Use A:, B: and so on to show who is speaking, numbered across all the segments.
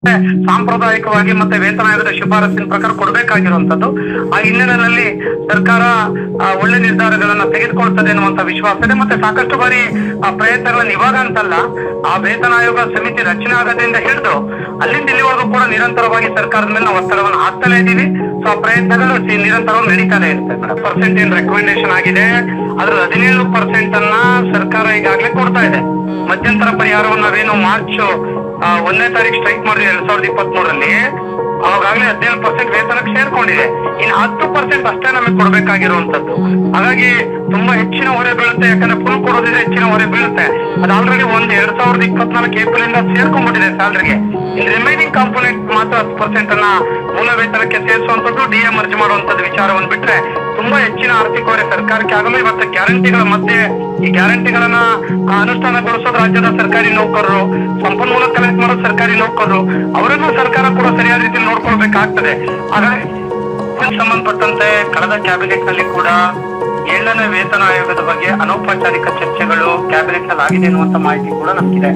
A: ಸಾಂಪ್ರದಾಯಿಕವಾಗಿ ಮತ್ತೆ ವೇತನ ಆಯೋಗದ ಶಿಫಾರಸಿನ ಪ್ರಕಾರ ಕೊಡಬೇಕಾಗಿರುವಂತದ್ದು. ಆ ಹಿನ್ನೆಲೆಯಲ್ಲಿ ಸರ್ಕಾರ ಒಳ್ಳೆ ನಿರ್ಧಾರಗಳನ್ನ ತೆಗೆದುಕೊಳ್ತದೆ ಅನ್ನುವಂತ ವಿಶ್ವಾಸ ಇದೆ. ಮತ್ತೆ ಸಾಕಷ್ಟು ಬಾರಿ ಪ್ರಯತ್ನಗಳನ್ನ ಇವಾಗ ಅಂತಲ್ಲ, ಆ ವೇತನ ಆಯೋಗ ಸಮಿತಿ ರಚನೆ ಆಗೋದ್ರಿಂದ ಹಿಡಿದು ಅಲ್ಲಿಂದ ಇಲ್ಲಿವರೆಗೂ ಕೂಡ ನಿರಂತರವಾಗಿ ಸರ್ಕಾರದ ಮೇಲೆ ನಾವು ಒತ್ತಡವನ್ನು ಹಾಕ್ತಾನೆ ಇದ್ದೀವಿ. ಸೊ ಆ ಪ್ರಯತ್ನಗಳು ನಿರಂತರವಾಗಿ ನಡೀತಾನೆ ಇರುತ್ತೆ. ಪರ್ಸೆಂಟ್ ಏನ್ ರೆಕಮೆಂಡೇಶನ್ ಆಗಿದೆ ಅದ್ರ 17% ಅನ್ನ ಸರ್ಕಾರ ಈಗಾಗಲೇ ಕೊಡ್ತಾ ಇದೆ. ಮಧ್ಯಂತರ ಪರಿಹಾರವನ್ನು ನಾವೇನು ಮಾರ್ಚ್ 1ನೇ ತಾರೀಕು ಸ್ಟ್ರೈಕ್ ಮಾಡಿದ್ವಿ 2023ರಲ್ಲಿ, ಅವಾಗಲೇ 17% ವೇತನಕ್ಕೆ ಸೇರ್ಕೊಂಡಿದೆ. ಇನ್ನು 10% ಅಷ್ಟೇ ನಮಗೆ ಕೊಡ್ಬೇಕಾಗಿರುವಂತದ್ದು. ಹಾಗಾಗಿ ತುಂಬಾ ಹೆಚ್ಚಿನ ಹೊರೆ ಬೀಳುತ್ತೆ. ಯಾಕಂದ್ರೆ ಫುಲ್ ಕೊಡೋದಿದ್ರೆ ಹೆಚ್ಚಿನ ಹೊರೆ ಬೀಳುತ್ತೆ. ಅದು ಆಲ್ರೆಡಿ 2024 ಏಪ್ರಿಲ್ ಇಂದ ಸೇರ್ಕೊಂಡ್ಬಿಟ್ಟಿದೆ ಸ್ಯಾಲರಿಗೆ. ಇನ್ನು ರಿಮೈನಿಂಗ್ ಕಾಂಪೋನೆಂಟ್ ಮಾತ್ರ 10% ಅನ್ನ ಮೂಲ ವೇತನಕ್ಕೆ ಸೇರಿಸುವಂತದ್ದು, ಡಿಎ ಮರ್ಜ್ ಮಾಡುವಂತದ್ದು ವಿಚಾರವನ್ನು ಬಿಟ್ರೆ ತುಂಬಾ ಹೆಚ್ಚಿನ ಆರ್ಥಿಕ ಹೊರೆ ಸರ್ಕಾರಕ್ಕೆ ಆಗಲ್ಲ. ಇವತ್ತು ಗ್ಯಾರಂಟಿಗಳ ಮಧ್ಯೆ ಈ ಗ್ಯಾರಂಟಿಗಳನ್ನ ಅನುಷ್ಠಾನಗೊಳಿಸೋದು ರಾಜ್ಯದ ಸರ್ಕಾರಿ ನೌಕರರು, ಸಂಪನ್ಮೂಲ ಕಲೆಕ್ಟ್ ಮಾಡೋದು ಸರ್ಕಾರಿ ನೌಕರರು, ಅವರನ್ನು ಸರ್ಕಾರ ಕೂಡ ಸರಿಯಾದ ರೀತಿಯಲ್ಲಿ ನೋಡ್ಕೊಳ್ಬೇಕಾಗ್ತದೆ. ಹಾಗಾಗಿ ಸಂಬಂಧಪಟ್ಟಂತೆ ಕಳೆದ ಕ್ಯಾಬಿನೆಟ್ ನಲ್ಲಿ ಕೂಡ 7ನೇ ವೇತನ ಆಯೋಗದ ಬಗ್ಗೆ ಅನೌಪಚಾರಿಕ ಚರ್ಚೆಗಳು ಕ್ಯಾಬಿನೆಟ್ ನಲ್ಲಿ ಆಗಿದೆ ಎನ್ನುವಂತ ಮಾಹಿತಿ ಕೂಡ ನಮಗಿದೆ.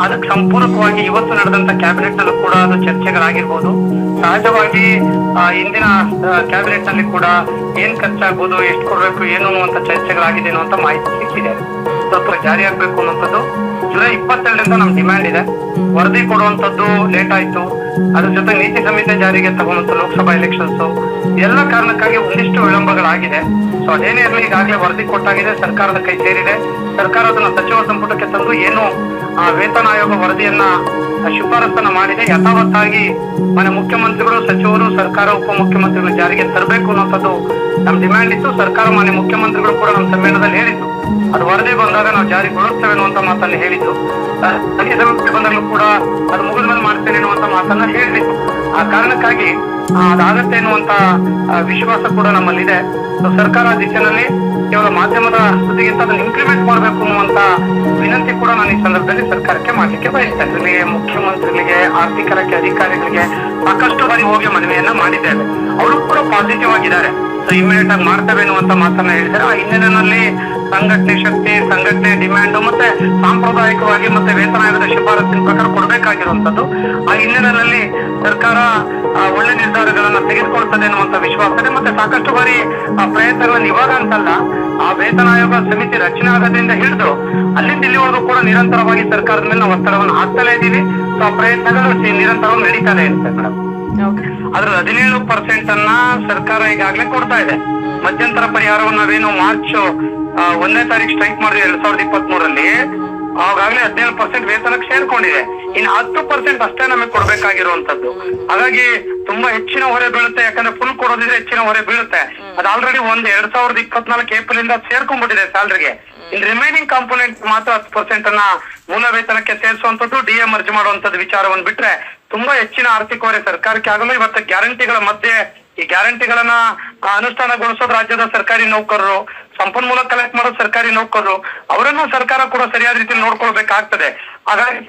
A: ಅದಕ್ಕೆ ಸಂಪೂರ್ಣವಾಗಿ ಇವತ್ತು ನಡೆದಂತ ಕ್ಯಾಬಿನೆಟ್ ನಲ್ಲೂ ಕೂಡ ಅದು ಚರ್ಚೆಗಳಾಗಿರ್ಬೋದು. ಸಹಜವಾಗಿ ಇಂದಿನ ಕ್ಯಾಬಿನೆಟ್ ನಲ್ಲಿ ಕೂಡ ಏನ್ ಖರ್ಚಾಗ್ಬೋದು, ಎಷ್ಟು ಕೊಡ್ಬೇಕು, ಏನು ಅನ್ನುವಂತ ಚರ್ಚೆಗಳಾಗಿದೆ ಅನ್ನುವಂತ ಮಾಹಿತಿ ಸಿಕ್ಕಿದೆ. ಸ್ವಲ್ಪ ಜಾರಿ ಆಗ್ಬೇಕು ಅನ್ನುವಂಥದ್ದು ಜುಲೈ 22ರಿಂದ ನಮ್ ಡಿಮ್ಯಾಂಡ್ ಇದೆ. ವರದಿ ಕೊಡುವಂತದ್ದು ಲೇಟ್ ಆಯ್ತು. ಅದ್ರ ಜೊತೆ ನೀತಿ ಸಂಹಿತೆ ಜಾರಿಗೆ ತಗೊಂಡಂತ ಲೋಕಸಭಾ ಎಲೆಕ್ಷನ್ಸ್ ಎಲ್ಲ ಕಾರಣಕ್ಕಾಗಿ ಒಂದಿಷ್ಟು ವಿಳಂಬಗಳಾಗಿದೆ. ಸೊ ಅದೇನೇ ಇರಲಿ, ಈಗಾಗಲೇ ವರದಿ ಕೊಟ್ಟಾಗಿದೆ, ಸರ್ಕಾರದ ಕೈ ಸೇರಿದೆ. ಸರ್ಕಾರ ಅದನ್ನ ಸಚಿವ ಸಂಪುಟಕ್ಕೆ ತಂದು ಏನು ವೇತನ ಆಯೋಗ ವರದಿಯನ್ನ ಶಿಫಾರಸನ್ನ ಮಾಡಿದೆ ಯಥಾವತ್ತಾಗಿ ಮನೆ ಮುಖ್ಯಮಂತ್ರಿಗಳು, ಸಚಿವರು, ಸರ್ಕಾರ, ಉಪಮುಖ್ಯಮಂತ್ರಿಗಳು ಜಾರಿಗೆ ತರಬೇಕು ಅನ್ನೋಂಥದ್ದು ನಮ್ ಡಿಮ್ಯಾಂಡ್ ಇತ್ತು. ಸರ್ಕಾರ ಮಾನ್ಯ ಮುಖ್ಯಮಂತ್ರಿಗಳು ಕೂಡ ನಮ್ಮ ಸಮ್ಮೇಳನದಲ್ಲಿ ಹೇಳಿದ್ರು, ಅದು ವರದಿ ಬಂದಾಗ ನಾವು ಜಾರಿಗೊಳಿಸ್ತೇವೆ ಅನ್ನುವಂತ ಮಾತನ್ನ ಹೇಳಿದ್ರು. ಬಂದಾಗಲೂ ಕೂಡ ಅದು ಮುಗಿದ ಮೇಲೆ ಮಾಡ್ತೇನೆ ಅನ್ನುವಂತ ಮಾತನ್ನ ಹೇಳಿದ್ರು. ಆ ಕಾರಣಕ್ಕಾಗಿ ಅದಾಗತ್ತೆ ಎನ್ನುವಂತ ವಿಶ್ವಾಸ ಕೂಡ ನಮ್ಮಲ್ಲಿದೆ. ಸರ್ಕಾರ ದಿಶೆಯಲ್ಲಿ ಕೇವಲ ಮಾಧ್ಯಮದ ಸುದ್ದಿಗಿಂತ ಅದನ್ನು ಇಂಪ್ಲಿಮೆಂಟ್ ಮಾಡಬೇಕು ಅನ್ನುವಂತ ವಿನಂತಿ ಕೂಡ ನಾನು ಈ ಸಂದರ್ಭದಲ್ಲಿ ಸರ್ಕಾರಕ್ಕೆ ಮಾಡ್ಲಿಕ್ಕೆ ಬಯಸ್ತೇನೆ. ಮುಖ್ಯಮಂತ್ರಿಗಳಿಗೆ, ಆರ್ಥಿಕ ಇಲಾಖೆ ಅಧಿಕಾರಿಗಳಿಗೆ ಸಾಕಷ್ಟು ಬಾರಿ ಹೋಗಿ ಮನವಿಯನ್ನ ಮಾಡಿದ್ದೇವೆ. ಅವರು ಕೂಡ ಪಾಸಿಟಿವ್ ಆಗಿದ್ದಾರೆ. ಸೊ ಇಮಿಡಿಯೇಟ್ ಆಗಿ ಮಾಡ್ತೇವೆ ಅನ್ನುವಂತ ಮಾತನ್ನ ಹೇಳಿದ್ದಾರೆ. ಆ ಹಿನ್ನೆಲೆಯಲ್ಲಿ ಸಂಘಟನೆ ಶಕ್ತಿ, ಸಂಘಟನೆ ಡಿಮ್ಯಾಂಡ್ ಮತ್ತೆ ಸಾಂಪ್ರದಾಯಿಕವಾಗಿ ಮತ್ತೆ ವೇತನ ಆಯೋಗದ ಶಿಫಾರಸಿನ ಪ್ರಕಾರ ಕೊಡಬೇಕಾಗಿರುವಂತದ್ದು. ಆ ಹಿನ್ನೆಲೆಯಲ್ಲಿ ಸರ್ಕಾರ ಒಳ್ಳೆ ನಿರ್ಧಾರಗಳನ್ನ ತೆಗೆದುಕೊಳ್ತದೆ ಅನ್ನುವಂತ ವಿಶ್ವಾಸ ಇದೆ. ಮತ್ತೆ ಸಾಕಷ್ಟು ಬಾರಿ ಪ್ರಯತ್ನಗಳನ್ನ ಇವಾಗ ಅಂತಲ್ಲ, ಆ ವೇತನ ಆಯೋಗ ಸಮಿತಿ ರಚನೆ ಆಗೋದ್ರಿಂದ ಹಿಡಿದು ಅಲ್ಲಿಂದ ಇಲ್ಲಿವರೆಗೂ ಕೂಡ ನಿರಂತರವಾಗಿ ಸರ್ಕಾರದ ಮೇಲೆ ನಾವು ಒತ್ತಡವನ್ನು ಹಾಕ್ತಾನೆ ಇದ್ದೀವಿ. ಸೊ ಆ ಪ್ರಯತ್ನಗಳು ನಿರಂತರವಾಗಿ ನಡೀತಾನೆ ಇರುತ್ತೆ ಮೇಡಮ್. ಅದ್ರ 17% ಅನ್ನ ಸರ್ಕಾರ ಈಗಾಗಲೇ ಕೊಡ್ತಾ ಇದೆ. ಮಧ್ಯಂತರ ಪರಿಹಾರವನ್ನು ನಾವೇನು ಮಾರ್ಚ್ 1ನೇ ತಾರೀಕು ಸ್ಟ್ರೈಕ್ ಮಾಡಿದ್ವಿ 2023ರಲ್ಲಿ, ಅವಾಗಲೇ 17% ವೇತನಕ್ಕೆ ಸೇರ್ಕೊಂಡಿದೆ. ಇನ್ನು 10% ಅಷ್ಟೇ ನಮಗೆ ಕೊಡ್ಬೇಕಾಗಿರುವಂತದ್ದು. ಹಾಗಾಗಿ ತುಂಬಾ ಹೆಚ್ಚಿನ ಹೊರೆ ಬೀಳುತ್ತೆ. ಯಾಕಂದ್ರೆ ಫುಲ್ ಕೊಡೋದಿದ್ರೆ ಹೆಚ್ಚಿನ ಹೊರೆ ಬೀಳುತ್ತೆ. ಅದು ಆಲ್ರೆಡಿ 2024 ಏಪ್ರಿಲ್ ಇಂದ ಸೇರ್ಕೊಂಡ್ಬಿಟ್ಟಿದೆ ಸ್ಯಾಲರಿಗೆ. ಇನ್ ರಿಮೈನಿಂಗ್ ಕಾಂಪೋನೆಂಟ್ ಮಾತ್ರ 10% ಅನ್ನ ಮೂಲ ವೇತನಕ್ಕೆ ಸೇರಿಸುವಂತದ್ದು, ಡಿಎ ಮರ್ಜ್ ಮಾಡುವಂತದ್ದು ವಿಚಾರವನ್ನು ಬಿಟ್ರೆ ತುಂಬಾ ಹೆಚ್ಚಿನ ಆರ್ಥಿಕ ಹೊರೆ ಸರ್ಕಾರಕ್ಕೆ ಆಗಲ್ಲ. ಇವತ್ತು ಗ್ಯಾರಂಟಿಗಳ ಮಧ್ಯೆ ಈ ಗ್ಯಾರಂಟಿಗಳನ್ನ ಅನುಷ್ಠಾನಗೊಳಿಸೋದು ರಾಜ್ಯದ ಸರ್ಕಾರಿ ನೌಕರರು, ಸಂಪನ್ಮೂಲ ಕಲೆಕ್ಟ್ ಮಾಡೋದು ಸರ್ಕಾರಿ ನೌಕರರು, ಅವರನ್ನು ಸರ್ಕಾರ ಕೂಡ ಸರಿಯಾದ ರೀತಿಯಲ್ಲಿ ನೋಡ್ಕೊಳ್ಬೇಕಾಗ್ತದೆ. ಹಾಗಾಗಿ